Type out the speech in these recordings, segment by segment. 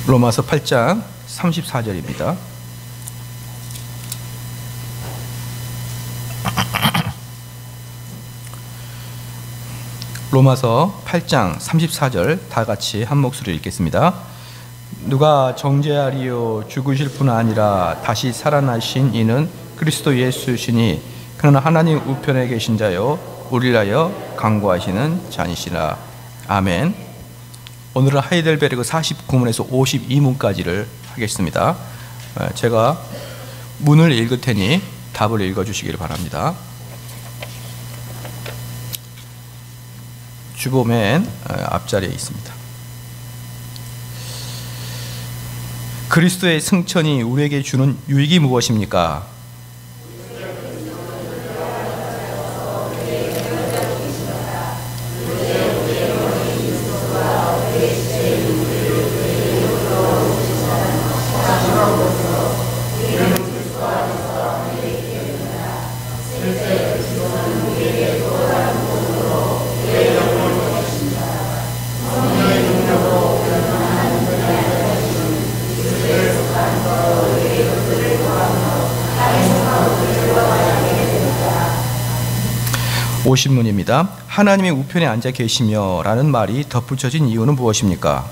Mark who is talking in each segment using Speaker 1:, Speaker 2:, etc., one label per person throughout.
Speaker 1: 로마서 8장 34절입니다. 로마서 8장 34절 다 같이 한 목소리로 읽겠습니다. 누가 정죄하리요? 죽으실 뿐 아니라 다시 살아나신 이는 그리스도 예수시니 그는 하나님 우편에 계신 자요 우리를 하여 간구하시는 자니시라. 아멘. 오늘은 하이델베르그 49문에서 52문까지를 하겠습니다. 제가 문을 읽을 테니 답을 읽어주시기를 바랍니다. 주보 맨 앞자리에 있습니다. 그리스도의 승천이 우리에게 주는 유익이 무엇입니까? 오신문입니다. 하나님의 우편에 앉아 계시며 라는 말이 덧붙여진 이유는 무엇입니까?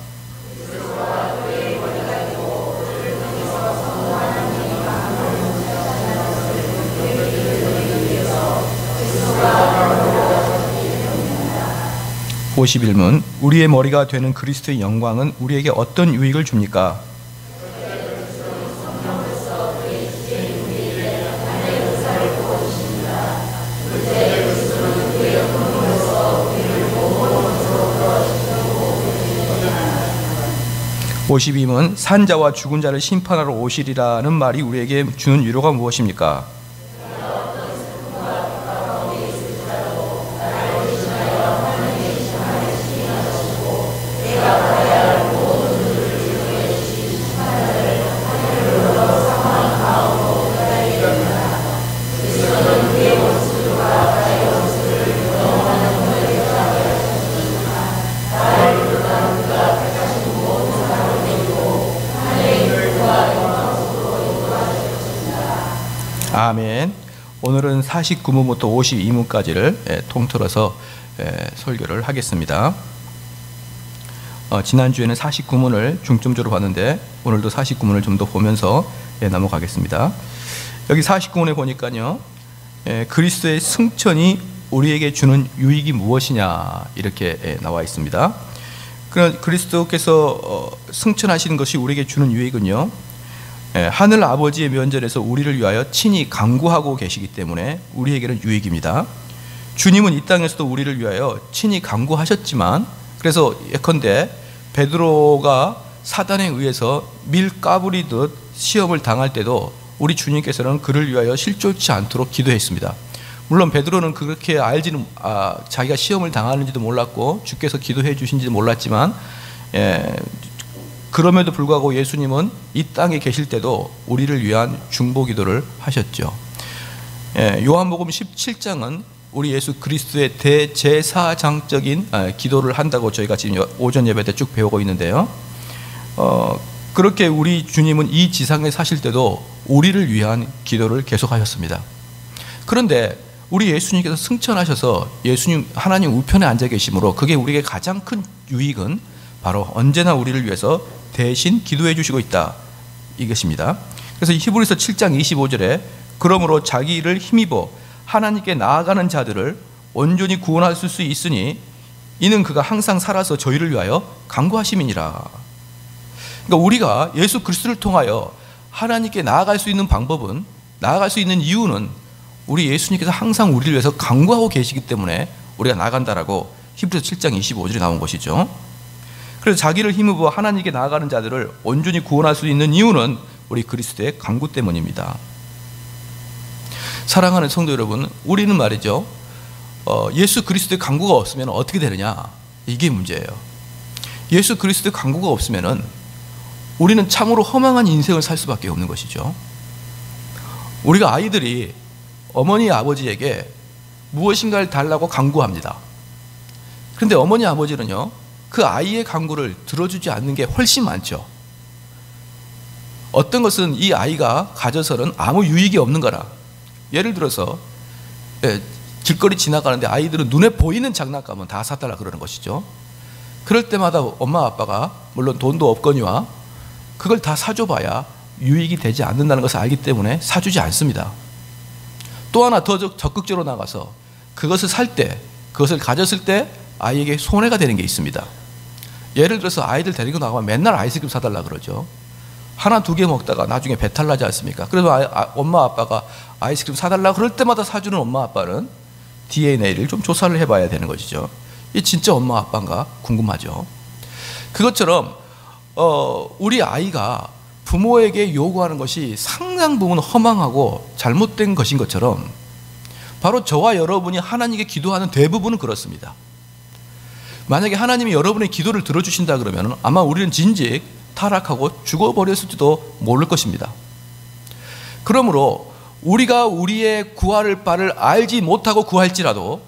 Speaker 1: (51문) 우리의 머리가 되는 그리스도의 영광은 우리에게 어떤 유익을 줍니까? (52문) 산자와 죽은 자를 심판하러 오시리라는 말이 우리에게 주는 위로가 무엇입니까? 아멘. 오늘은 49문부터 52문까지를 통틀어서 설교를 하겠습니다. 지난주에는 49문을 중점적으로 봤는데 오늘도 49문을 좀 더 보면서 넘어가겠습니다. 여기 49문에 보니까요, 그리스도의 승천이 우리에게 주는 유익이 무엇이냐 이렇게 나와 있습니다. 그리스도께서 승천하시는 것이 우리에게 주는 유익은요, 하늘 아버지의 면전에서 우리를 위하여 친히 간구하고 계시기 때문에 우리에게는 유익입니다. 주님은 이 땅에서도 우리를 위하여 친히 간구하셨지만, 그래서 예컨대 베드로가 사단에 의해서 밀 까부리듯 시험을 당할 때도 우리 주님께서는 그를 위하여 실족치 않도록 기도했습니다. 물론 베드로는 그렇게 자기가 시험을 당하는지도 몰랐고 주께서 기도해 주신지도 몰랐지만, 그럼에도 불구하고 예수님은 이 땅에 계실 때도 우리를 위한 중보 기도를 하셨죠. 요한복음 17장은 우리 예수 그리스도의 대제사장적인 기도를 한다고 저희가 지금 오전 예배 때 쭉 배우고 있는데요. 그렇게 우리 주님은 이 지상에 사실 때도 우리를 위한 기도를 계속하셨습니다. 그런데 우리 예수님께서 승천하셔서 예수님 하나님 우편에 앉아 계심으로 그게 우리에게 가장 큰 유익은 바로 언제나 우리를 위해서 대신 기도해 주시고 있다, 이것입니다. 그래서 히브리서 7장 25절에 그러므로 자기를 힘입어 하나님께 나아가는 자들을 온전히 구원할 수 있으니 이는 그가 항상 살아서 저희를 위하여 간구하심이니라. 그러니까 우리가 예수 그리스도를 통하여 하나님께 나아갈 수 있는 방법은, 나아갈 수 있는 이유는 우리 예수님께서 항상 우리를 위해서 간구하고 계시기 때문에 우리가 나간다라고 히브리서 7장 25절에 나온 것이죠. 그래서 자기를 힘입어 하나님께 나아가는 자들을 온전히 구원할 수 있는 이유는 우리 그리스도의 간구 때문입니다. 사랑하는 성도 여러분, 우리는 말이죠, 예수 그리스도의 간구가 없으면 어떻게 되느냐, 이게 문제예요. 예수 그리스도의 간구가 없으면 우리는 참으로 허망한 인생을 살 수밖에 없는 것이죠. 우리가 아이들이 어머니 아버지에게 무엇인가를 달라고 간구합니다. 그런데 어머니 아버지는요, 그 아이의 간구를 들어주지 않는 게 훨씬 많죠. 어떤 것은 이 아이가 가져서는 아무 유익이 없는 거라. 예를 들어서 길거리 지나가는데 아이들은 눈에 보이는 장난감은 다 사달라 그러는 것이죠. 그럴 때마다 엄마 아빠가 물론 돈도 없거니와 그걸 다 사줘봐야 유익이 되지 않는다는 것을 알기 때문에 사주지 않습니다. 또 하나 더 적극적으로 나가서 그것을 살 때, 그것을 가졌을 때 아이에게 손해가 되는 게 있습니다. 예를 들어서 아이들 데리고 나가면 맨날 아이스크림 사달라 그러죠. 하나 두 개 먹다가 나중에 배탈 나지 않습니까? 그래서 엄마 아빠가 아이스크림 사달라 그럴 때마다 사주는 엄마 아빠는 DNA를 좀 조사를 해봐야 되는 것이죠. 이 진짜 엄마 아빠인가 궁금하죠. 그것처럼 우리 아이가 부모에게 요구하는 것이 상당 부분 허망하고 잘못된 것인 것처럼 바로 저와 여러분이 하나님께 기도하는 대부분은 그렇습니다. 만약에 하나님이 여러분의 기도를 들어주신다 그러면 아마 우리는 진즉 타락하고 죽어버렸을지도 모를 것입니다. 그러므로 우리가 우리의 구할 바를 알지 못하고 구할지라도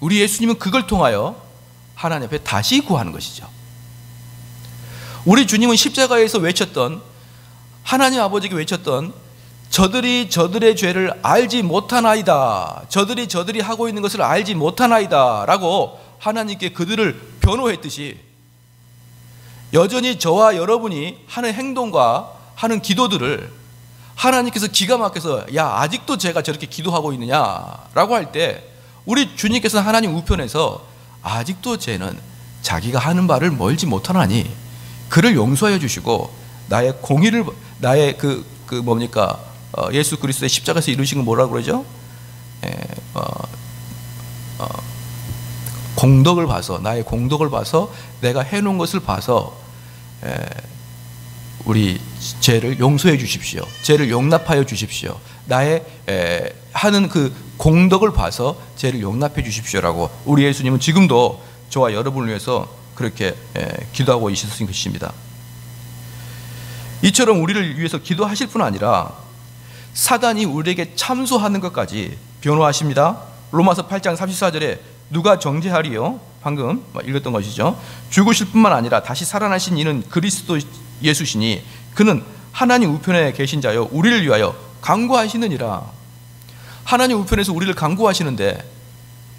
Speaker 1: 우리 예수님은 그걸 통하여 하나님 앞에 다시 구하는 것이죠. 우리 주님은 십자가에서 외쳤던, 하나님 아버지에게 외쳤던 저들이 저들의 죄를 알지 못하나이다, 저들이 하고 있는 것을 알지 못하나이다 라고 하나님께 그들을 변호했듯이 여전히 저와 여러분이 하는 행동과 하는 기도들을 하나님께서 기가 막혀서 야 아직도 제가 저렇게 기도하고 있느냐라고 할 때 우리 주님께서는 하나님 우편에서 아직도 쟤는 자기가 하는 바를 멀지 못하나니 그를 용서해 주시고 나의 공의를, 나의 예수 그리스도의 십자가에서 이루신 건 뭐라고 그러죠? 공덕을 봐서, 나의 공덕을 봐서 내가 해놓은 것을 봐서 우리 죄를 용서해 주십시오, 죄를 용납하여 주십시오, 나의 하는 그 공덕을 봐서 죄를 용납해 주십시오라고 우리 예수님은 지금도 저와 여러분을 위해서 그렇게 기도하고 있으신 것입니다. 이처럼 우리를 위해서 기도하실 뿐 아니라 사단이 우리에게 참소하는 것까지 변호하십니다. 로마서 8장 34절에 누가 정죄하리요? 방금 읽었던 것이죠. 죽으실 뿐만 아니라 다시 살아나신 이는 그리스도 예수시니 그는 하나님 우편에 계신 자요 우리를 위하여 간구하시느니라. 하나님 우편에서 우리를 간구하시는데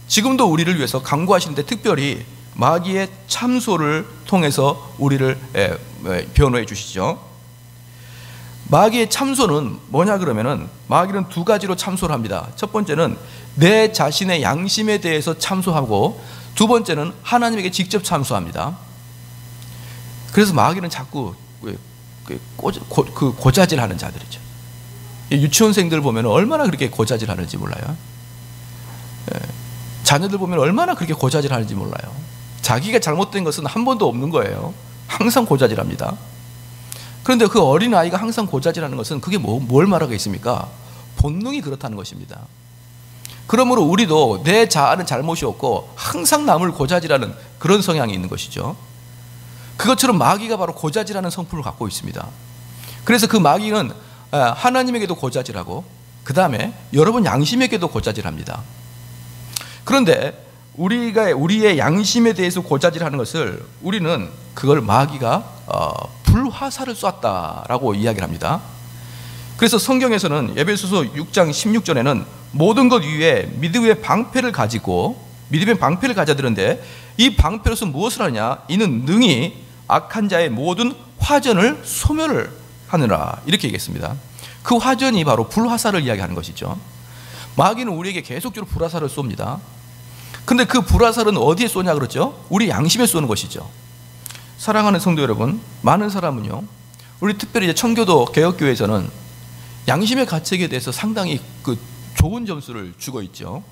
Speaker 1: 지금도 우리를 위해서 간구하시는데 특별히 마귀의 참소를 통해서 우리를 변호해 주시죠. 마귀의 참소는 뭐냐 그러면은 마귀는 두 가지로 참소를 합니다. 첫 번째는 내 자신의 양심에 대해서 참소하고 두 번째는 하나님에게 직접 참소합니다. 그래서 마귀는 자꾸 고자질하는 자들이죠. 유치원생들 보면 얼마나 그렇게 고자질하는지 몰라요. 자녀들 보면 얼마나 그렇게 고자질하는지 몰라요. 자기가 잘못된 것은 한 번도 없는 거예요. 항상 고자질합니다. 그런데 그 어린아이가 항상 고자질하는 것은 그게 뭘 말하겠습니까? 본능이 그렇다는 것입니다. 그러므로 우리도 내 자아는 잘못이 없고 항상 남을 고자질하는 그런 성향이 있는 것이죠. 그것처럼 마귀가 바로 고자질하는 성품을 갖고 있습니다. 그래서 그 마귀는 하나님에게도 고자질하고 그 다음에 여러분 양심에게도 고자질합니다. 그런데 우리의 양심에 대해서 고자질하는 것을 우리는 그걸 마귀가 불화살을 쐈다라고 이야기를 합니다. 그래서 성경에서는 에베소서 6장 16절에는 모든 것 위에 믿음의 방패를 가져드는데 이 방패로서 무엇을 하느냐? 이는 능히 악한 자의 모든 화전을 소멸을 하느라 이렇게 얘기했습니다. 그 화전이 바로 불화살을 이야기하는 것이죠. 마귀는 우리에게 계속적으로 불화살을 쏩니다. 근데 그 불화살은 어디에 쏘냐 그랬죠? 우리 양심에 쏘는 것이죠. 사랑하는 성도 여러분, 많은 사람은요, 우리 특별히 이제 청교도 개혁교회에서는 양심의 가책에 대해서 상당히 좋은 점수를 주고 있죠.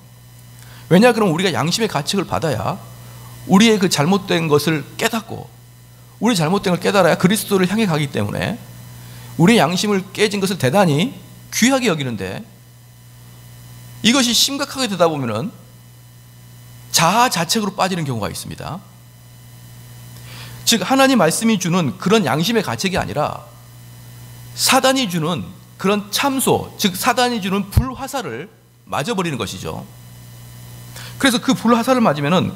Speaker 1: 왜냐 그럼 우리가 양심의 가책을 받아야 우리의 그 잘못된 것을 깨닫고 우리 잘못된 걸 깨달아야 그리스도를 향해 가기 때문에 우리의 양심을 깨진 것을 대단히 귀하게 여기는데 이것이 심각하게 되다 보면은 자아자책으로 빠지는 경우가 있습니다. 즉 하나님 말씀이 주는 그런 양심의 가책이 아니라 사단이 주는 그런 참소, 즉 사단이 주는 불화살을 맞아버리는 것이죠. 그래서 그 불화살을 맞으면은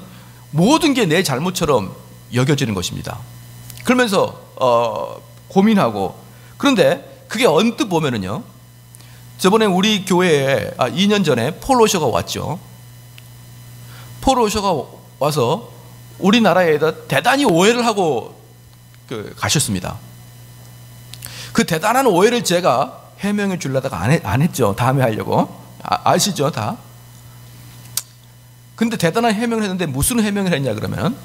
Speaker 1: 모든 게 내 잘못처럼 여겨지는 것입니다. 그러면서 고민하고 그런데 그게 언뜻 보면은요, 저번에 우리 교회에 2년 전에 폴 오셔가 왔죠. 폴 오셔가 와서 우리나라에다 대단히 오해를 하고 가셨습니다. 그 대단한 오해를 제가 해명해 주려다가 안 했죠. 다음에 하려고. 아시죠, 다? 근데 대단한 해명을 했는데 무슨 해명을 했냐 그러면,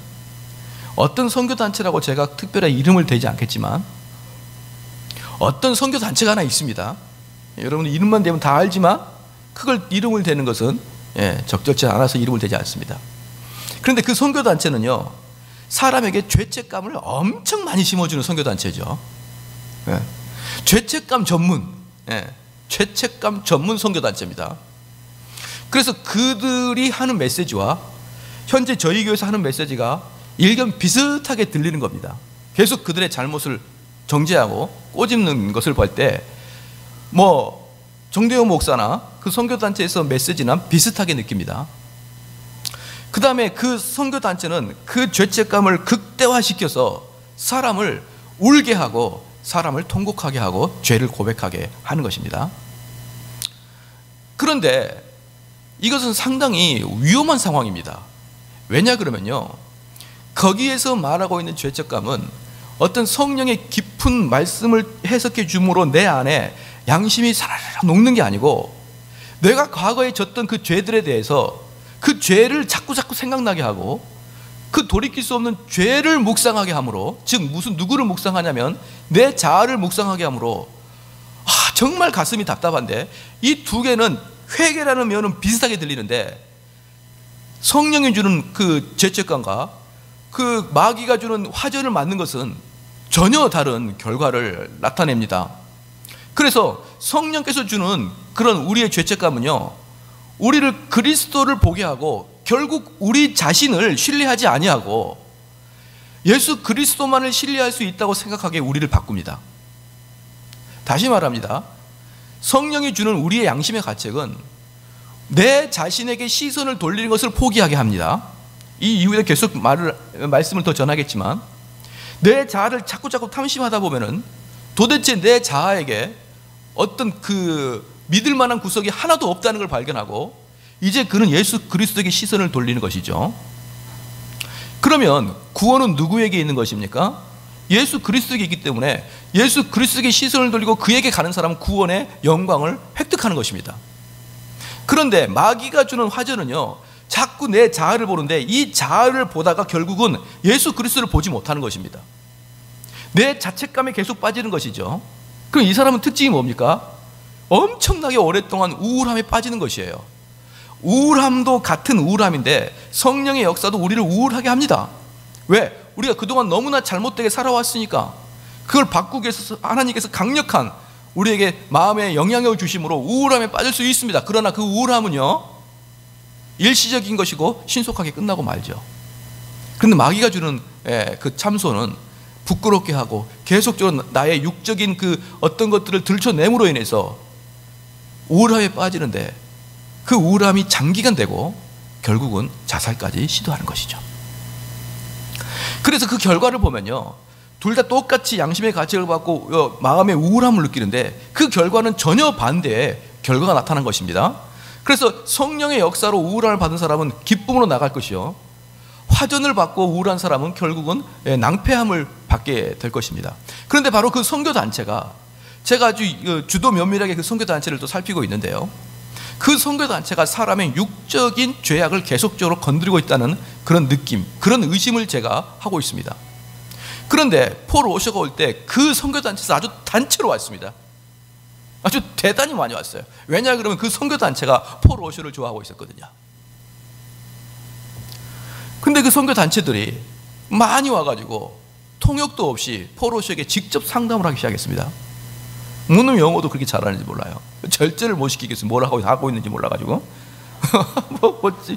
Speaker 1: 어떤 선교단체라고 제가 특별히 이름을 대지 않겠지만 어떤 선교단체가 하나 있습니다. 여러분 이름만 대면 다 알지만 그걸 이름을 대는 것은 적절치 않아서 이름을 대지 않습니다. 그런데 그 선교단체는요, 사람에게 죄책감을 엄청 많이 심어주는 선교단체죠. 죄책감 전문, 죄책감 전문 선교단체입니다. 그래서 그들이 하는 메시지와 현재 저희 교회에서 하는 메시지가 일견 비슷하게 들리는 겁니다. 계속 그들의 잘못을 정죄하고 꼬집는 것을 볼 때 정대용 목사나 그 선교단체에서 메시지나 비슷하게 느낍니다. 그 다음에 그 선교단체는 그 죄책감을 극대화시켜서 사람을 울게 하고 사람을 통곡하게 하고 죄를 고백하게 하는 것입니다. 그런데 이것은 상당히 위험한 상황입니다. 왜냐 그러면요, 거기에서 말하고 있는 죄책감은 어떤 성령의 깊은 말씀을 해석해 줌으로 내 안에 양심이 사라락 녹는 게 아니고, 내가 과거에 졌던 그 죄들에 대해서 그 죄를 자꾸 생각나게 하고 그 돌이킬 수 없는 죄를 묵상하게 함으로, 즉 누구를 묵상하냐면 내 자아를 묵상하게 함으로, 정말 가슴이 답답한데 이 두 개는 회개라는 면은 비슷하게 들리는데, 성령이 주는 그 죄책감과 그 마귀가 주는 화전을 맞는 것은 전혀 다른 결과를 나타냅니다. 그래서 성령께서 주는 그런 우리의 죄책감은요, 우리를 그리스도를 보게 하고 결국 우리 자신을 신뢰하지 아니하고 예수 그리스도만을 신뢰할 수 있다고 생각하게 우리를 바꿉니다. 다시 말합니다. 성령이 주는 우리의 양심의 가책은 내 자신에게 시선을 돌리는 것을 포기하게 합니다. 이 이후에 계속 말씀을 더 전하겠지만, 내 자아를 자꾸 탐심하다 보면은 도대체 내 자아에게 어떤 그 믿을 만한 구석이 하나도 없다는 걸 발견하고 이제 그는 예수 그리스도에게 시선을 돌리는 것이죠. 그러면 구원은 누구에게 있는 것입니까? 예수 그리스도에게 있기 때문에 예수 그리스도에게 시선을 돌리고 그에게 가는 사람은 구원의 영광을 획득하는 것입니다. 그런데 마귀가 주는 화전은요, 자꾸 내 자아를 보는데 이 자아를 보다가 결국은 예수 그리스도를 보지 못하는 것입니다. 내 자책감에 계속 빠지는 것이죠. 그럼 이 사람은 특징이 뭡니까? 엄청나게 오랫동안 우울함에 빠지는 것이에요. 우울함도 같은 우울함인데 성령의 역사도 우리를 우울하게 합니다. 왜? 우리가 그동안 너무나 잘못되게 살아왔으니까. 그걸 바꾸기 위해서 하나님께서 강력한 우리에게 마음의 영향을 주심으로 우울함에 빠질 수 있습니다. 그러나 그 우울함은요, 일시적인 것이고 신속하게 끝나고 말죠. 그런데 마귀가 주는 그 참소는 부끄럽게 하고 계속적으로 나의 육적인 그 어떤 것들을 들춰냄으로 인해서 우울함에 빠지는데, 그 우울함이 장기간 되고 결국은 자살까지 시도하는 것이죠. 그래서 그 결과를 보면요, 둘 다 똑같이 양심의 가책을 받고 마음의 우울함을 느끼는데 그 결과는 전혀 반대의 결과가 나타난 것입니다. 그래서 성령의 역사로 우울함을 받은 사람은 기쁨으로 나갈 것이요, 화전을 받고 우울한 사람은 결국은 낭패함을 받게 될 것입니다. 그런데 바로 그 선교단체가, 제가 아주 주도 면밀하게 그 선교단체를 또 살피고 있는데요, 그 선교단체가 사람의 육적인 죄악을 계속적으로 건드리고 있다는 그런 느낌, 그런 의심을 제가 하고 있습니다. 그런데 폴 오셔가 올 때 그 선교단체에서 아주 단체로 왔습니다. 아주 대단히 많이 왔어요. 왜냐 그러면 그 선교단체가 폴 오셔를 좋아하고 있었거든요. 근데 그 선교단체들이 많이 와가지고 통역도 없이 폴 오셔에게 직접 상담을 하기 시작했습니다. 무슨 영어도 그렇게 잘하는지 몰라요. 절제를 못 시키겠어요. 뭘 하고 있는지 몰라가지고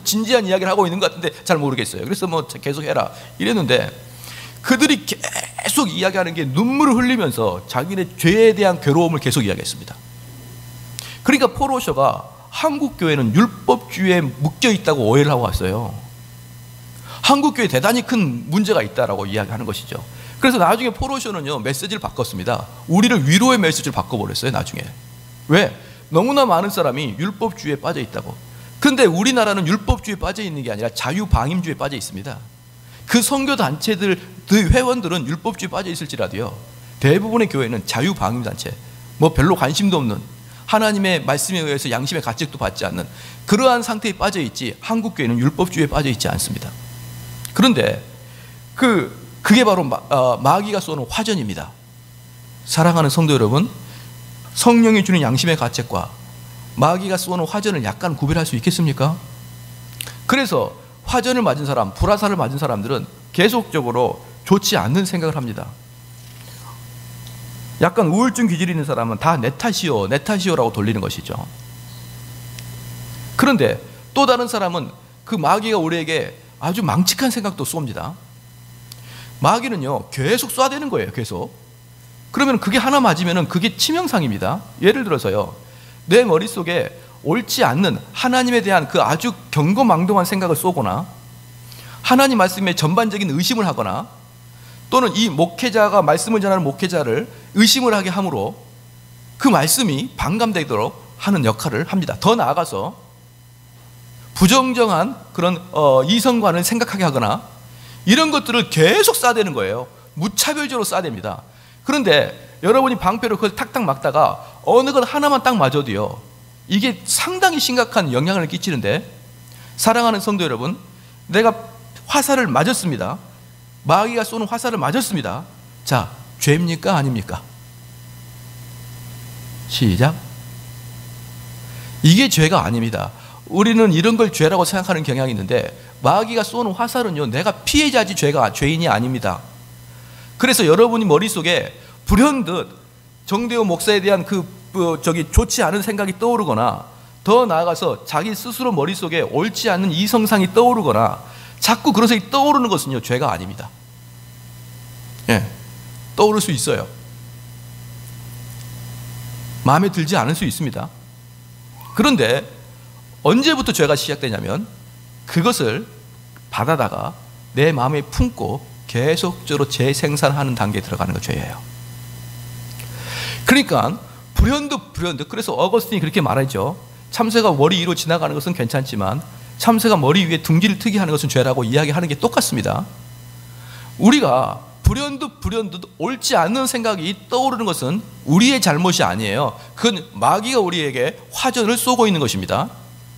Speaker 1: 진지한 이야기를 하고 있는 것 같은데 잘 모르겠어요. 그래서 계속 해라 이랬는데, 그들이 계속 이야기하는 게 눈물을 흘리면서 자기네 죄에 대한 괴로움을 계속 이야기했습니다. 그러니까 폴 오셔가 한국 교회는 율법주의에 묶여 있다고 오해를 하고 왔어요. 한국 교회에 대단히 큰 문제가 있다라고 이야기하는 것이죠. 그래서 나중에 포로쇼는요 메시지를 바꿨습니다. 우리를 위로의 메시지를 바꿔버렸어요 나중에. 왜? 너무나 많은 사람이 율법주의에 빠져 있다고. 그런데 우리나라는 율법주의에 빠져 있는 게 아니라 자유방임주의에 빠져 있습니다. 그 선교단체들 그 회원들은 율법주의에 빠져 있을지라도요 대부분의 교회는 자유방임단체, 뭐 별로 관심도 없는, 하나님의 말씀에 의해서 양심의 가책도 받지 않는 그러한 상태에 빠져 있지, 한국 교회는 율법주의에 빠져 있지 않습니다. 그런데 그게 바로 마귀가 쏘는 화전입니다. 사랑하는 성도 여러분, 성령이 주는 양심의 가책과 마귀가 쏘는 화전을 약간 구별할 수 있겠습니까? 그래서 화전을 맞은 사람, 불화살을 맞은 사람들은 계속적으로 좋지 않는 생각을 합니다. 약간 우울증 기질이 있는 사람은 다 내 탓이요, 내 탓이요라고 돌리는 것이죠. 그런데 또 다른 사람은 그 마귀가 우리에게 아주 망측한 생각도 쏩니다. 마귀는요 계속 쏴대는 거예요. 계속. 그러면 그게 하나 맞으면 그게 치명상입니다. 예를 들어서요, 내 머릿속에 옳지 않는 하나님에 대한 그 아주 경거망동한 생각을 쏘거나, 하나님 말씀에 전반적인 의심을 하거나, 또는 이 목회자가 말씀을 전하는 목회자를 의심을 하게 함으로 그 말씀이 반감되도록 하는 역할을 합니다. 더 나아가서 부정정한 그런 이성관을 생각하게 하거나 이런 것들을 계속 쏴대는 거예요. 무차별적으로 쏴댑니다. 그런데 여러분이 방패로 그걸 탁탁 막다가 어느 것 하나만 딱 맞아도요 이게 상당히 심각한 영향을 끼치는데, 사랑하는 성도 여러분, 내가 화살을 맞았습니다. 마귀가 쏘는 화살을 맞았습니다. 자, 죄입니까? 아닙니까? 시작. 이게 죄가 아닙니다. 우리는 이런 걸 죄라고 생각하는 경향이 있는데, 마귀가 쏘는 화살은요 내가 피해자지 죄인이 아닙니다. 그래서 여러분이 머릿속에 불현듯 정대호 목사에 대한 좋지 않은 생각이 떠오르거나, 더 나아가서 자기 스스로 머릿속에 옳지 않은 이성상이 떠오르거나 자꾸 그런 생각이 떠오르는 것은요 죄가 아닙니다. 예, 떠오를 수 있어요. 마음에 들지 않을 수 있습니다. 그런데 언제부터 죄가 시작되냐면 그것을 받아다가 내 마음에 품고 계속적으로 재생산하는 단계에 들어가는 거 죄예요. 그러니까 불현듯 그래서 어거스틴이 그렇게 말하죠. 참새가 머리 위로 지나가는 것은 괜찮지만 참새가 머리 위에 둥지를 트게 하는 것은 죄라고 이야기하는 게 똑같습니다. 우리가 불현듯 옳지 않는 생각이 떠오르는 것은 우리의 잘못이 아니에요. 그건 마귀가 우리에게 화전을 쏘고 있는 것입니다.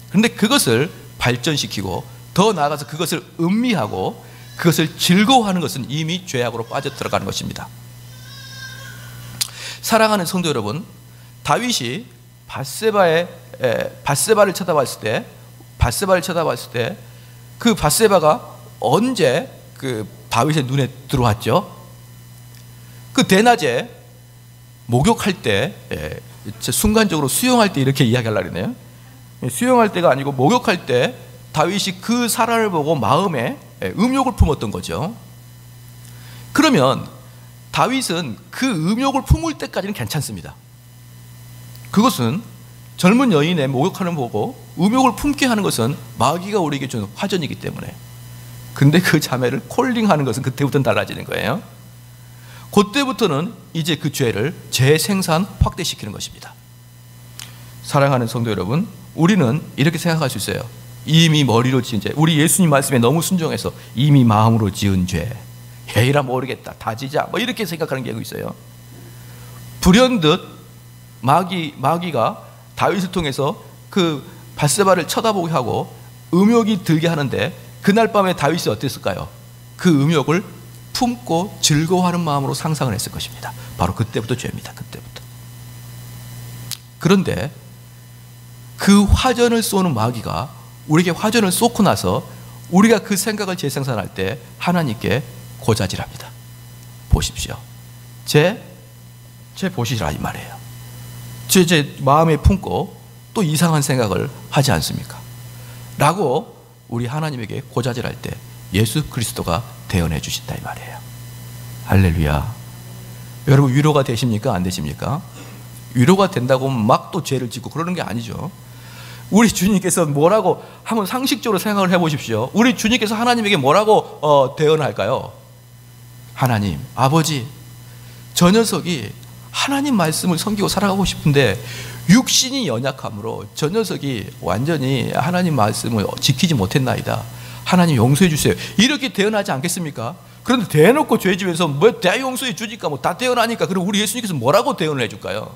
Speaker 1: 그런데 그것을 발전시키고 더 나아가서 그것을 음미하고 그것을 즐거워하는 것은 이미 죄악으로 빠져들어가는 것입니다. 사랑하는 성도 여러분, 다윗이 밧세바를 쳐다봤을 때 그 밧세바가 언제 그 다윗의 눈에 들어왔죠? 그 대낮에 목욕할 때, 순간적으로 수영할 때 이렇게 이야기하려고 그러네요. 수영할 때가 아니고 목욕할 때 다윗이 그 사라를 보고 마음에 음욕을 품었던 거죠. 그러면 다윗은 그 음욕을 품을 때까지는 괜찮습니다. 그것은 젊은 여인의 목욕하는 보고 음욕을 품게 하는 것은 마귀가 우리에게 주는 화전이기 때문에. 근데 그 자매를 콜링하는 것은 그때부터는 달라지는 거예요. 그때부터는 이제 그 죄를 재생산 확대시키는 것입니다. 사랑하는 성도 여러분, 우리는 이렇게 생각할 수 있어요. 이미 머리로 지은 죄, 우리 예수님 말씀에 너무 순종해서 이미 마음으로 지은 죄, 에이라 모르겠다, 다지자, 뭐 이렇게 생각하는 경우가 있어요. 불현듯 마귀가 다윗을 통해서 그 밧세바를 쳐다보게 하고 음욕이 들게 하는데, 그날 밤에 다윗이 어땠을까요? 그 음욕을 품고 즐거워하는 마음으로 상상을 했을 것입니다. 바로 그때부터 죄입니다. 그때부터. 그런데 그 화전을 쏘는 마귀가 우리에게 화전을 쏘고 나서 우리가 그 생각을 재생산할 때 하나님께 고자질합니다. 보십시오. 제 보시라 이 말이에요. 제 마음에 품고 또 이상한 생각을 하지 않습니까? 라고 우리 하나님에게 고자질할 때 예수 그리스도가 대언해 주신다 이 말이에요. 할렐루야. 여러분 위로가 되십니까? 안 되십니까? 위로가 된다고 막 또 죄를 짓고 그러는 게 아니죠. 우리 주님께서 뭐라고 한번 상식적으로 생각을 해보십시오. 우리 주님께서 하나님에게 뭐라고 대언할까요? 하나님, 아버지, 저 녀석이 하나님 말씀을 섬기고 살아가고 싶은데 육신이 연약함으로 저 녀석이 완전히 하나님 말씀을 지키지 못했나이다. 하나님 용서해 주세요. 이렇게 대언하지 않겠습니까? 그런데 대놓고 죄 지면서 뭐 대용서해 주니까 뭐 다 대언하니까 그럼 우리 예수님께서 뭐라고 대언을 해줄까요?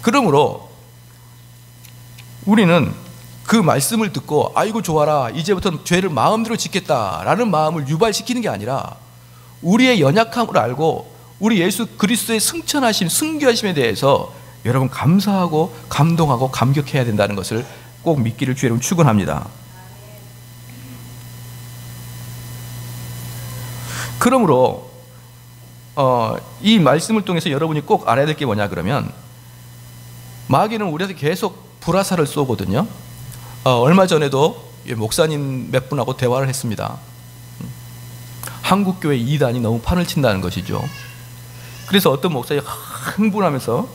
Speaker 1: 그러므로 우리는 그 말씀을 듣고 아이고 좋아라, 이제부터는 죄를 마음대로 짓겠다라는 마음을 유발시키는 게 아니라 우리의 연약함을 알고 우리 예수 그리스도의 승천하심, 승귀하심에 대해서 여러분 감사하고 감동하고 감격해야 된다는 것을 꼭 믿기를 주의 이름으로 축원합니다. 그러므로 이 말씀을 통해서 여러분이 꼭 알아야 될 게 뭐냐 그러면, 마귀는 우리한테 계속 불화살을 쏘거든요. 얼마 전에도 목사님 몇 분하고 대화를 했습니다. 한국교회 이단이 너무 판을 친다는 것이죠. 그래서 어떤 목사님이 흥분하면서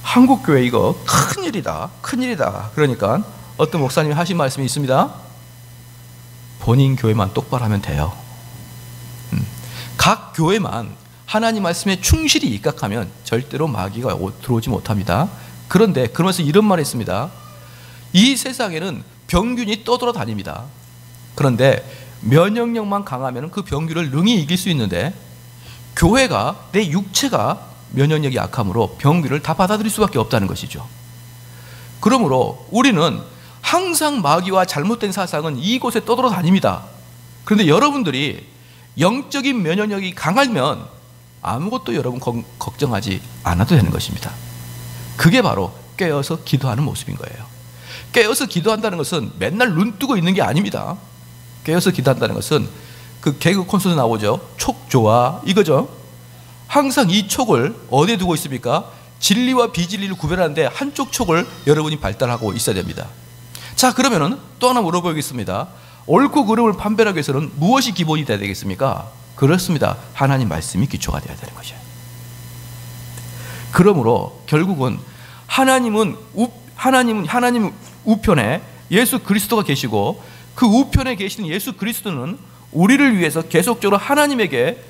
Speaker 1: 한국교회 이거 큰일이다, 큰일이다. 그러니까 어떤 목사님이 하신 말씀이 있습니다. 본인 교회만 똑바로 하면 돼요. 각 교회만 하나님 말씀에 충실히 입각하면 절대로 마귀가 들어오지 못합니다. 그런데 그러면서 이런 말을 했습니다. 이 세상에는 병균이 떠돌아다닙니다. 그런데 면역력만 강하면 그 병균을 능히 이길 수 있는데 교회가, 내 육체가 면역력이 약함으로 병균을 다 받아들일 수밖에 없다는 것이죠. 그러므로 우리는 항상 마귀와 잘못된 사상은 이곳에 떠돌아다닙니다. 그런데 여러분들이 영적인 면역력이 강하면 아무것도 여러분 걱정하지 않아도 되는 것입니다. 그게 바로 깨어서 기도하는 모습인 거예요. 깨어서 기도한다는 것은 맨날 눈 뜨고 있는 게 아닙니다. 깨어서 기도한다는 것은 그 개그 콘서트 나오죠. 촉 좋아 이거죠. 항상 이 촉을 어디에 두고 있습니까? 진리와 비진리를 구별하는데 한쪽 촉을 여러분이 발달하고 있어야 됩니다. 자, 그러면은 또 하나 물어보겠습니다. 옳고 그름을 판별하기 위해서는 무엇이 기본이 돼야 되겠습니까? 그렇습니다. 하나님 말씀이 기초가 되어야 되는 것이에요. 그러므로 결국은 하나님 우편에 예수 그리스도가 계시고, 그 우편에 계시는 예수 그리스도는 우리를 위해서 계속적으로 하나님에게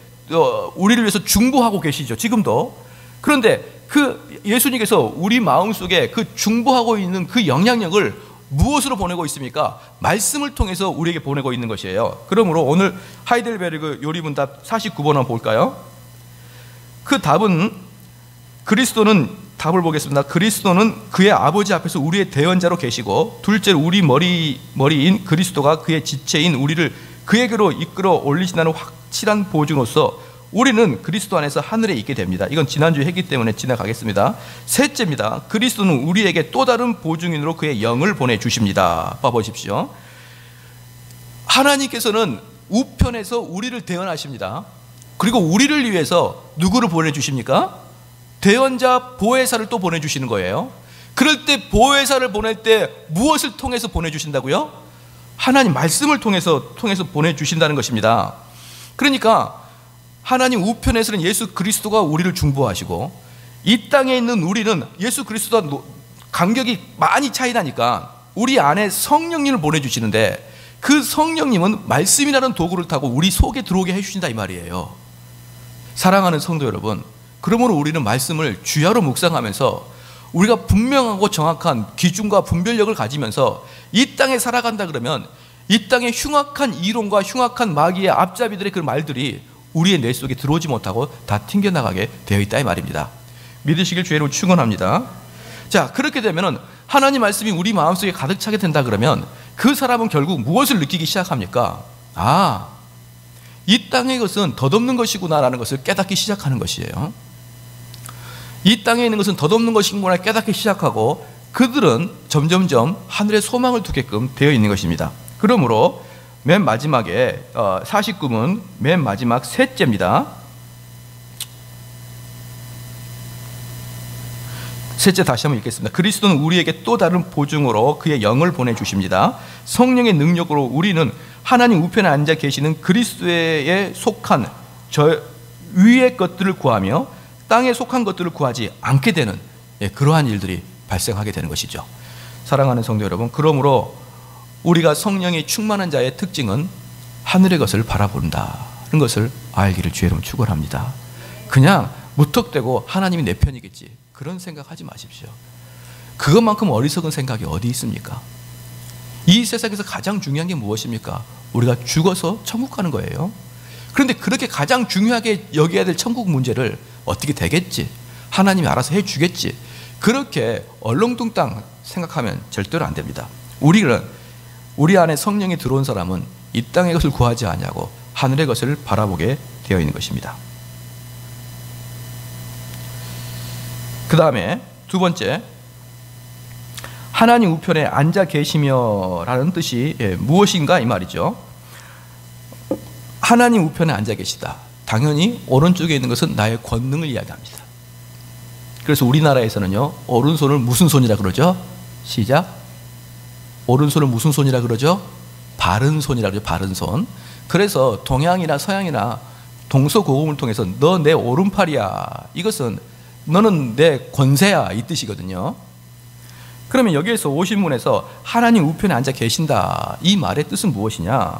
Speaker 1: 우리를 위해서 중보하고 계시죠. 지금도. 그런데 그 예수님께서 우리 마음속에 그 중보하고 있는 그 영향력을 무엇으로 보내고 있습니까? 말씀을 통해서 우리에게 보내고 있는 것이에요. 그러므로 오늘 하이델베르그 요리문답 49번 한번 볼까요? 그 답은, 그리스도는, 답을 보겠습니다. 그리스도는 그의 아버지 앞에서 우리의 대언자로 계시고, 둘째로 우리 머리인 그리스도가 그의 지체인 우리를 그에게로 이끌어 올리신다는 확실한 보증으로서 우리는 그리스도 안에서 하늘에 있게 됩니다. 이건 지난주에 했기 때문에 지나가겠습니다. 셋째입니다. 그리스도는 우리에게 또 다른 보증인으로 그의 영을 보내주십니다. 봐보십시오. 하나님께서는 우편에서 우리를 대언하십니다. 그리고 우리를 위해서 누구를 보내주십니까? 대언자 보혜사를 또 보내주시는 거예요. 그럴 때 보혜사를 보낼 때 무엇을 통해서 보내주신다고요? 하나님 말씀을 통해서 보내주신다는 것입니다. 그러니까 하나님 우편에서는 예수 그리스도가 우리를 중보하시고, 이 땅에 있는 우리는 예수 그리스도와 간격이 많이 차이 나니까 우리 안에 성령님을 보내주시는데, 그 성령님은 말씀이라는 도구를 타고 우리 속에 들어오게 해주신다 이 말이에요. 사랑하는 성도 여러분, 그러므로 우리는 말씀을 주야로 묵상하면서 우리가 분명하고 정확한 기준과 분별력을 가지면서 이 땅에 살아간다 그러면, 이 땅의 흉악한 이론과 흉악한 마귀의 앞잡이들의 그 말들이 우리의 뇌 속에 들어오지 못하고 다 튕겨나가게 되어 있다 이 말입니다. 믿으시길 주의 이름으로 축원합니다. 자, 그렇게 되면은 하나님 말씀이 우리 마음속에 가득 차게 된다 그러면 그 사람은 결국 무엇을 느끼기 시작합니까? 아, 이 땅의 것은 덧없는 것이구나라는 것을 깨닫기 시작하는 것이에요. 이 땅에 있는 것은 덧없는 것이구나 깨닫기 시작하고, 그들은 점점점 하늘에 소망을 두게끔 되어 있는 것입니다. 그러므로 맨 마지막에 49문 맨 마지막 셋째입니다. 셋째 다시 한번 읽겠습니다. 그리스도는 우리에게 또 다른 보증으로 그의 영을 보내주십니다. 성령의 능력으로 우리는 하나님 우편에 앉아 계시는 그리스도에 속한 저 위의 것들을 구하며 땅에 속한 것들을 구하지 않게 되는 그러한 일들이 발생하게 되는 것이죠. 사랑하는 성도 여러분, 그러므로 우리가 성령이 충만한 자의 특징은 하늘의 것을 바라본다 것을 알기를 주의 이름으로 축원합니다. 그냥 무턱대고 하나님이 내 편이겠지 그런 생각하지 마십시오. 그것만큼 어리석은 생각이 어디 있습니까? 이 세상에서 가장 중요한 게 무엇입니까? 우리가 죽어서 천국 가는 거예요. 그런데 그렇게 가장 중요하게 여겨야 될 천국 문제를 어떻게 되겠지? 하나님이 알아서 해주겠지. 그렇게 얼렁뚱땅 생각하면 절대로 안 됩니다. 우리 안에 성령이 들어온 사람은 이 땅의 것을 구하지 아니하고 하늘의 것을 바라보게 되어 있는 것입니다. 그 다음에 두 번째, 하나님 우편에 앉아 계시며 라는 뜻이 무엇인가 이 말이죠. 하나님 우편에 앉아 계시다. 당연히 오른쪽에 있는 것은 나의 권능을 이야기합니다. 그래서 우리나라에서는요, 오른손을 무슨 손이라 그러죠? 시작. 오른손을 무슨 손이라 그러죠? 바른 손이라 그러죠. 바른 손. 그래서 동양이나 서양이나 동서고금을 통해서 너 내 오른팔이야, 이것은 너는 내 권세야, 이 뜻이거든요. 그러면 여기에서 오신문에서 하나님 우편에 앉아 계신다, 이 말의 뜻은 무엇이냐?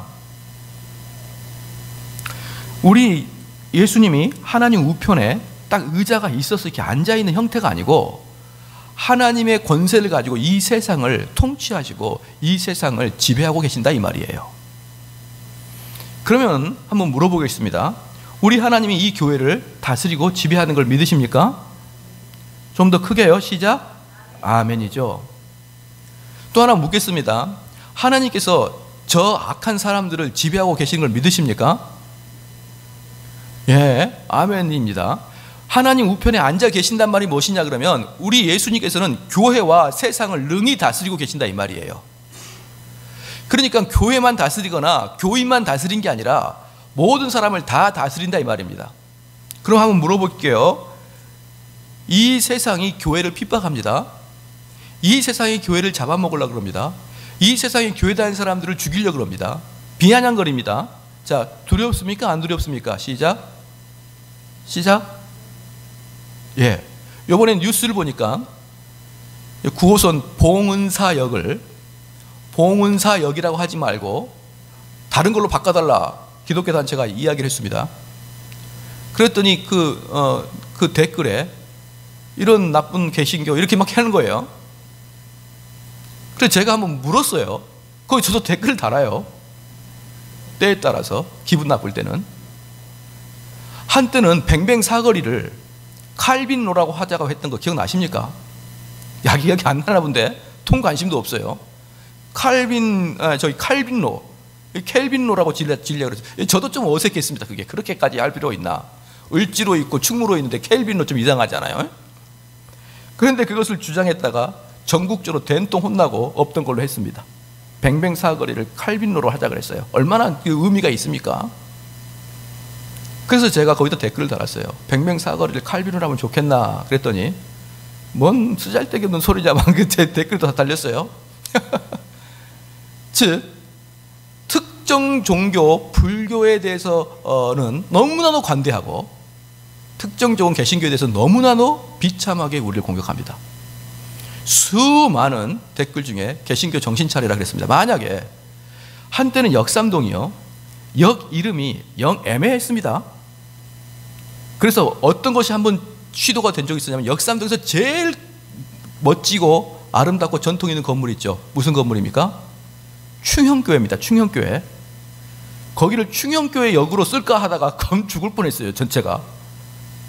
Speaker 1: 우리 예수님이 하나님 우편에 딱 의자가 있어서 이렇게 앉아있는 형태가 아니고 하나님의 권세를 가지고 이 세상을 통치하시고 이 세상을 지배하고 계신다, 이 말이에요. 그러면 한번 물어보겠습니다. 우리 하나님이 이 교회를 다스리고 지배하는 걸 믿으십니까? 좀 더 크게요. 시작. 아멘이죠. 또 하나 묻겠습니다. 하나님께서 저 악한 사람들을 지배하고 계시는 걸 믿으십니까? 예, 아멘입니다. 하나님 우편에 앉아 계신단 말이 무엇이냐 그러면 우리 예수님께서는 교회와 세상을 능히 다스리고 계신다, 이 말이에요. 그러니까 교회만 다스리거나 교인만 다스린 게 아니라 모든 사람을 다 다스린다, 이 말입니다. 그럼 한번 물어볼게요. 이 세상이 교회를 핍박합니다. 이 세상이 교회를 잡아먹으려고 그럽니다. 이 세상이 교회 다니는 사람들을 죽이려고 그럽니다. 비아냥거립니다. 자, 두렵습니까? 안 두렵습니까? 시작. 시작. 예. 이번에 뉴스를 보니까 9호선 봉은사역을 봉은사역이라고 하지 말고 다른 걸로 바꿔달라, 기독교 단체가 이야기를 했습니다. 그랬더니 그 댓글에 이런 나쁜 개신교 이렇게 막 하는 거예요. 그래서 제가 한번 물었어요. 거기 저도 댓글 달아요. 때에 따라서 기분 나쁠 때는. 한때는 뱅뱅 사거리를 칼빈로라고 하자고 했던 거 기억나십니까? 야, 기억이 안 나나 본데 통 관심도 없어요. 칼빈로, 켈빈로라고 질려고 그랬어요. 저도 좀 어색했습니다. 그게 그렇게까지 할 필요가 있나? 을지로 있고 충무로 있는데 켈빈로 좀 이상하잖아요. 그런데 그것을 주장했다가 전국적으로 된통 혼나고 없던 걸로 했습니다. 뱅뱅 사거리를 칼빈로로 하자 그랬어요. 얼마나 그 의미가 있습니까? 그래서 제가 거기다 댓글을 달았어요. 뱅뱅 사거리를 칼빈으로 하면 좋겠나 그랬더니 뭔 쓰잘데기 없는 소리냐만 그 댓글도 다 달렸어요. 즉 특정 종교 불교에 대해서는 너무나도 관대하고 특정 종교 개신교에 대해서 너무나도 비참하게 우리를 공격합니다. 수많은 댓글 중에 개신교 정신 차리라 그랬습니다. 만약에 한때는 역삼동이요, 역 이름이 영 애매했습니다. 그래서 어떤 것이 한번 시도가 된 적이 있었냐면 역삼동에서 제일 멋지고 아름답고 전통 있는 건물이 있죠. 무슨 건물입니까? 충형교회입니다. 충형교회. 거기를 충형교회 역으로 쓸까 하다가 검 죽을 뻔했어요. 전체가.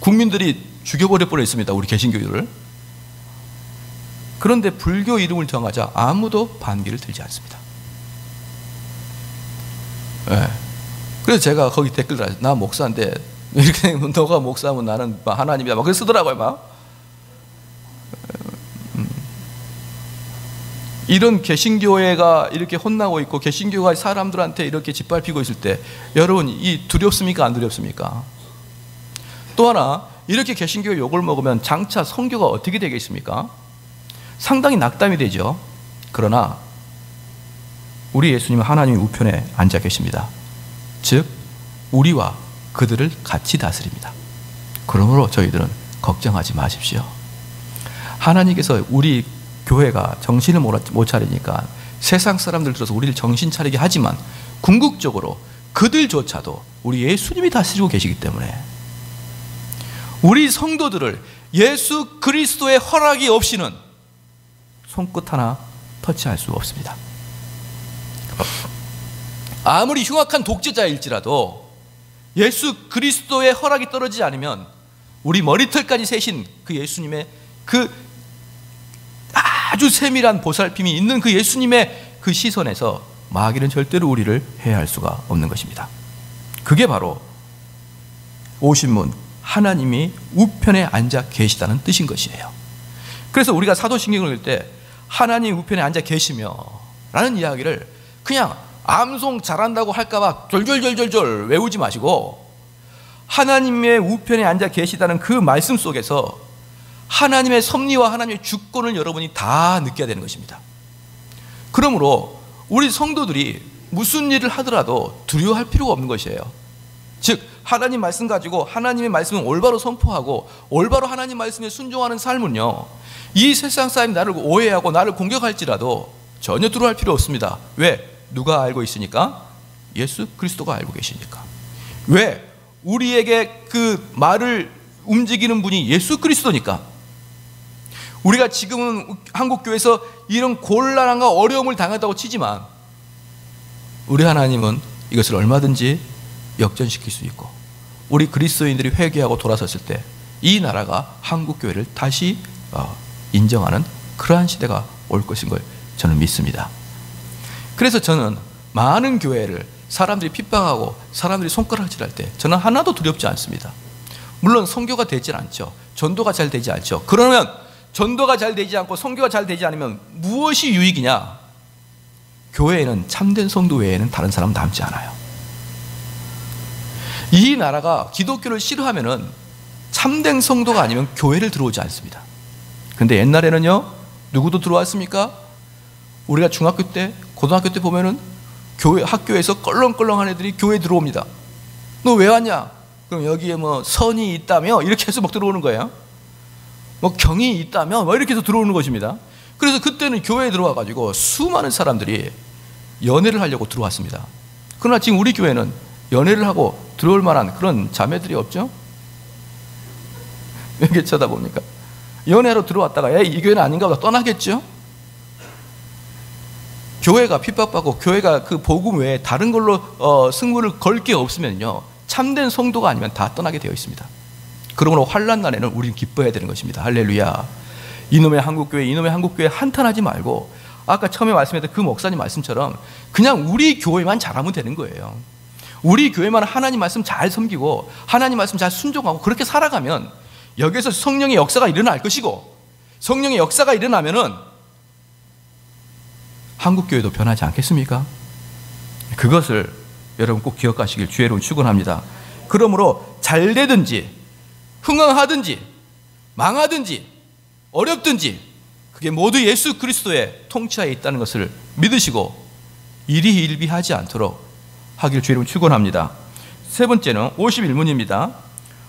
Speaker 1: 국민들이 죽여버릴 뻔했습니다. 우리 개신교를. 그런데 불교 이름을 정하자 아무도 반기를 들지 않습니다. 네. 그래서 제가 거기 댓글 달았어요. 나 목사인데 이렇게 너가 목사면 나는 하나님이다 막 그렇게 쓰더라고요. 막 이런 개신교회가 이렇게 혼나고 있고 개신교가 사람들한테 이렇게 짓밟히고 있을 때 여러분, 이 두렵습니까? 안 두렵습니까? 또 하나, 이렇게 개신교회 욕을 먹으면 장차 선교가 어떻게 되겠습니까? 상당히 낙담이 되죠. 그러나 우리 예수님은 하나님의 우편에 앉아 계십니다. 즉 우리와 그들을 같이 다스립니다. 그러므로 저희들은 걱정하지 마십시오. 하나님께서 우리 교회가 정신을 못 차리니까 세상 사람들 들어서 우리를 정신 차리게 하지만 궁극적으로 그들조차도 우리 예수님이 다스리고 계시기 때문에 우리 성도들을 예수 그리스도의 허락이 없이는 손끝 하나 터치할 수 없습니다. 아무리 흉악한 독재자일지라도 예수 그리스도의 허락이 떨어지지 않으면 우리 머리털까지 세신 그 예수님의 그 아주 세밀한 보살핌이 있는 그 예수님의 그 시선에서 마귀는 절대로 우리를 해할 수가 없는 것입니다. 그게 바로 오신문 하나님이 우편에 앉아 계시다는 뜻인 것이에요. 그래서 우리가 사도신경을 읽을 때 하나님 우편에 앉아 계시며 라는 이야기를 그냥 암송 잘한다고 할까봐 졸졸졸졸졸 외우지 마시고 하나님의 우편에 앉아 계시다는 그 말씀 속에서 하나님의 섭리와 하나님의 주권을 여러분이 다 느껴야 되는 것입니다. 그러므로 우리 성도들이 무슨 일을 하더라도 두려워할 필요가 없는 것이에요. 즉 하나님 말씀 가지고 하나님의 말씀을 올바로 선포하고 올바로 하나님 말씀에 순종하는 삶은요, 이 세상 사람이 나를 오해하고 나를 공격할지라도 전혀 두려워할 필요 없습니다. 왜? 누가 알고 있으니까? 예수 그리스도가 알고 계시니까. 왜? 우리에게 그 말을 움직이는 분이 예수 그리스도니까. 우리가 지금은 한국교회에서 이런 곤란함과 어려움을 당했다고 치지만 우리 하나님은 이것을 얼마든지 역전시킬 수 있고 우리 그리스도인들이 회개하고 돌아섰을 때 이 나라가 한국교회를 다시 인정하는 그러한 시대가 올 것인 걸 저는 믿습니다. 그래서 저는 많은 교회를 사람들이 핍박하고 사람들이 손가락질할 때 저는 하나도 두렵지 않습니다. 물론 선교가 되질 않죠. 전도가 잘 되지 않죠. 그러면 전도가 잘 되지 않고 선교가 잘 되지 않으면 무엇이 유익이냐? 교회에는 참된 성도 외에는 다른 사람 남지 않아요. 이 나라가 기독교를 싫어하면은 참된 성도가 아니면 교회를 들어오지 않습니다. 근데 옛날에는요, 누구도 들어왔습니까? 우리가 중학교 때, 고등학교 때 보면은 교회, 학교에서 껄렁껄렁한 애들이 교회에 들어옵니다. 너 왜 왔냐? 그럼 여기에 뭐 선이 있다며? 이렇게 해서 막 들어오는 거예요. 뭐 경이 있다며? 뭐 이렇게 해서 들어오는 것입니다. 그래서 그때는 교회에 들어와가지고 수많은 사람들이 연애를 하려고 들어왔습니다. 그러나 지금 우리 교회는 연애를 하고 들어올 만한 그런 자매들이 없죠? 이렇게 쳐다봅니까? 연애하러 들어왔다가 이 교회는 아닌가 보다 떠나겠죠? 교회가 핍박받고 교회가 그 복음 외에 다른 걸로 승부를 걸 게 없으면요, 참된 성도가 아니면 다 떠나게 되어 있습니다. 그러므로 환난 날에는 우리는 기뻐해야 되는 것입니다. 할렐루야. 이놈의 한국교회 한탄하지 말고 아까 처음에 말씀했던 그 목사님 말씀처럼 그냥 우리 교회만 잘하면 되는 거예요. 우리 교회만 하나님 말씀 잘 섬기고 하나님 말씀 잘 순종하고 그렇게 살아가면 여기에서 성령의 역사가 일어날 것이고, 성령의 역사가 일어나면은 한국교회도 변하지 않겠습니까? 그것을 여러분 꼭 기억하시길 주의 이름으로 축원합니다. 그러므로 잘 되든지 흥황하든지 망하든지 어렵든지 그게 모두 예수 그리스도의 통치하에 있다는 것을 믿으시고 일희일비하지 않도록 하기를 주의 이름으로 축원합니다. 세 번째는 51문입니다.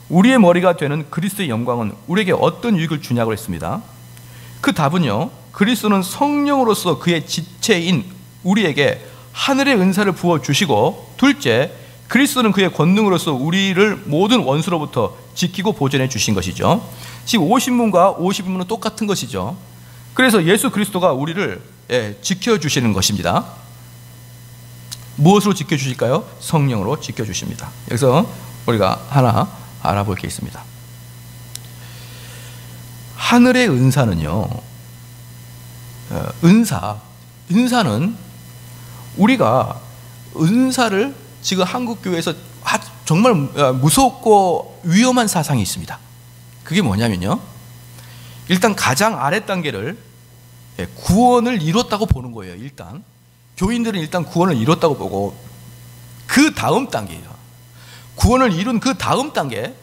Speaker 1: 우리의 머리가 되는 그리스도의 영광은 우리에게 어떤 유익을 주냐고 했습니다. 그 답은요, 그리스도는 성령으로서 그의 지체인 우리에게 하늘의 은사를 부어주시고, 둘째, 그리스도는 그의 권능으로서 우리를 모든 원수로부터 지키고 보존해 주신 것이죠. 지금 50문과 51문은 똑같은 것이죠. 그래서 예수 그리스도가 우리를 지켜주시는 것입니다. 무엇으로 지켜주실까요? 성령으로 지켜주십니다. 여기서 우리가 하나 알아볼 게 있습니다. 하늘의 은사는요, 은사는 우리가 은사를 지금 한국교회에서 정말 무섭고 위험한 사상이 있습니다. 그게 뭐냐면요, 일단 가장 아래 단계를 구원을 이뤘다고 보는 거예요. 일단 교인들은 일단 구원을 이뤘다고 보고 그 다음 단계예요. 구원을 이룬 그 다음 단계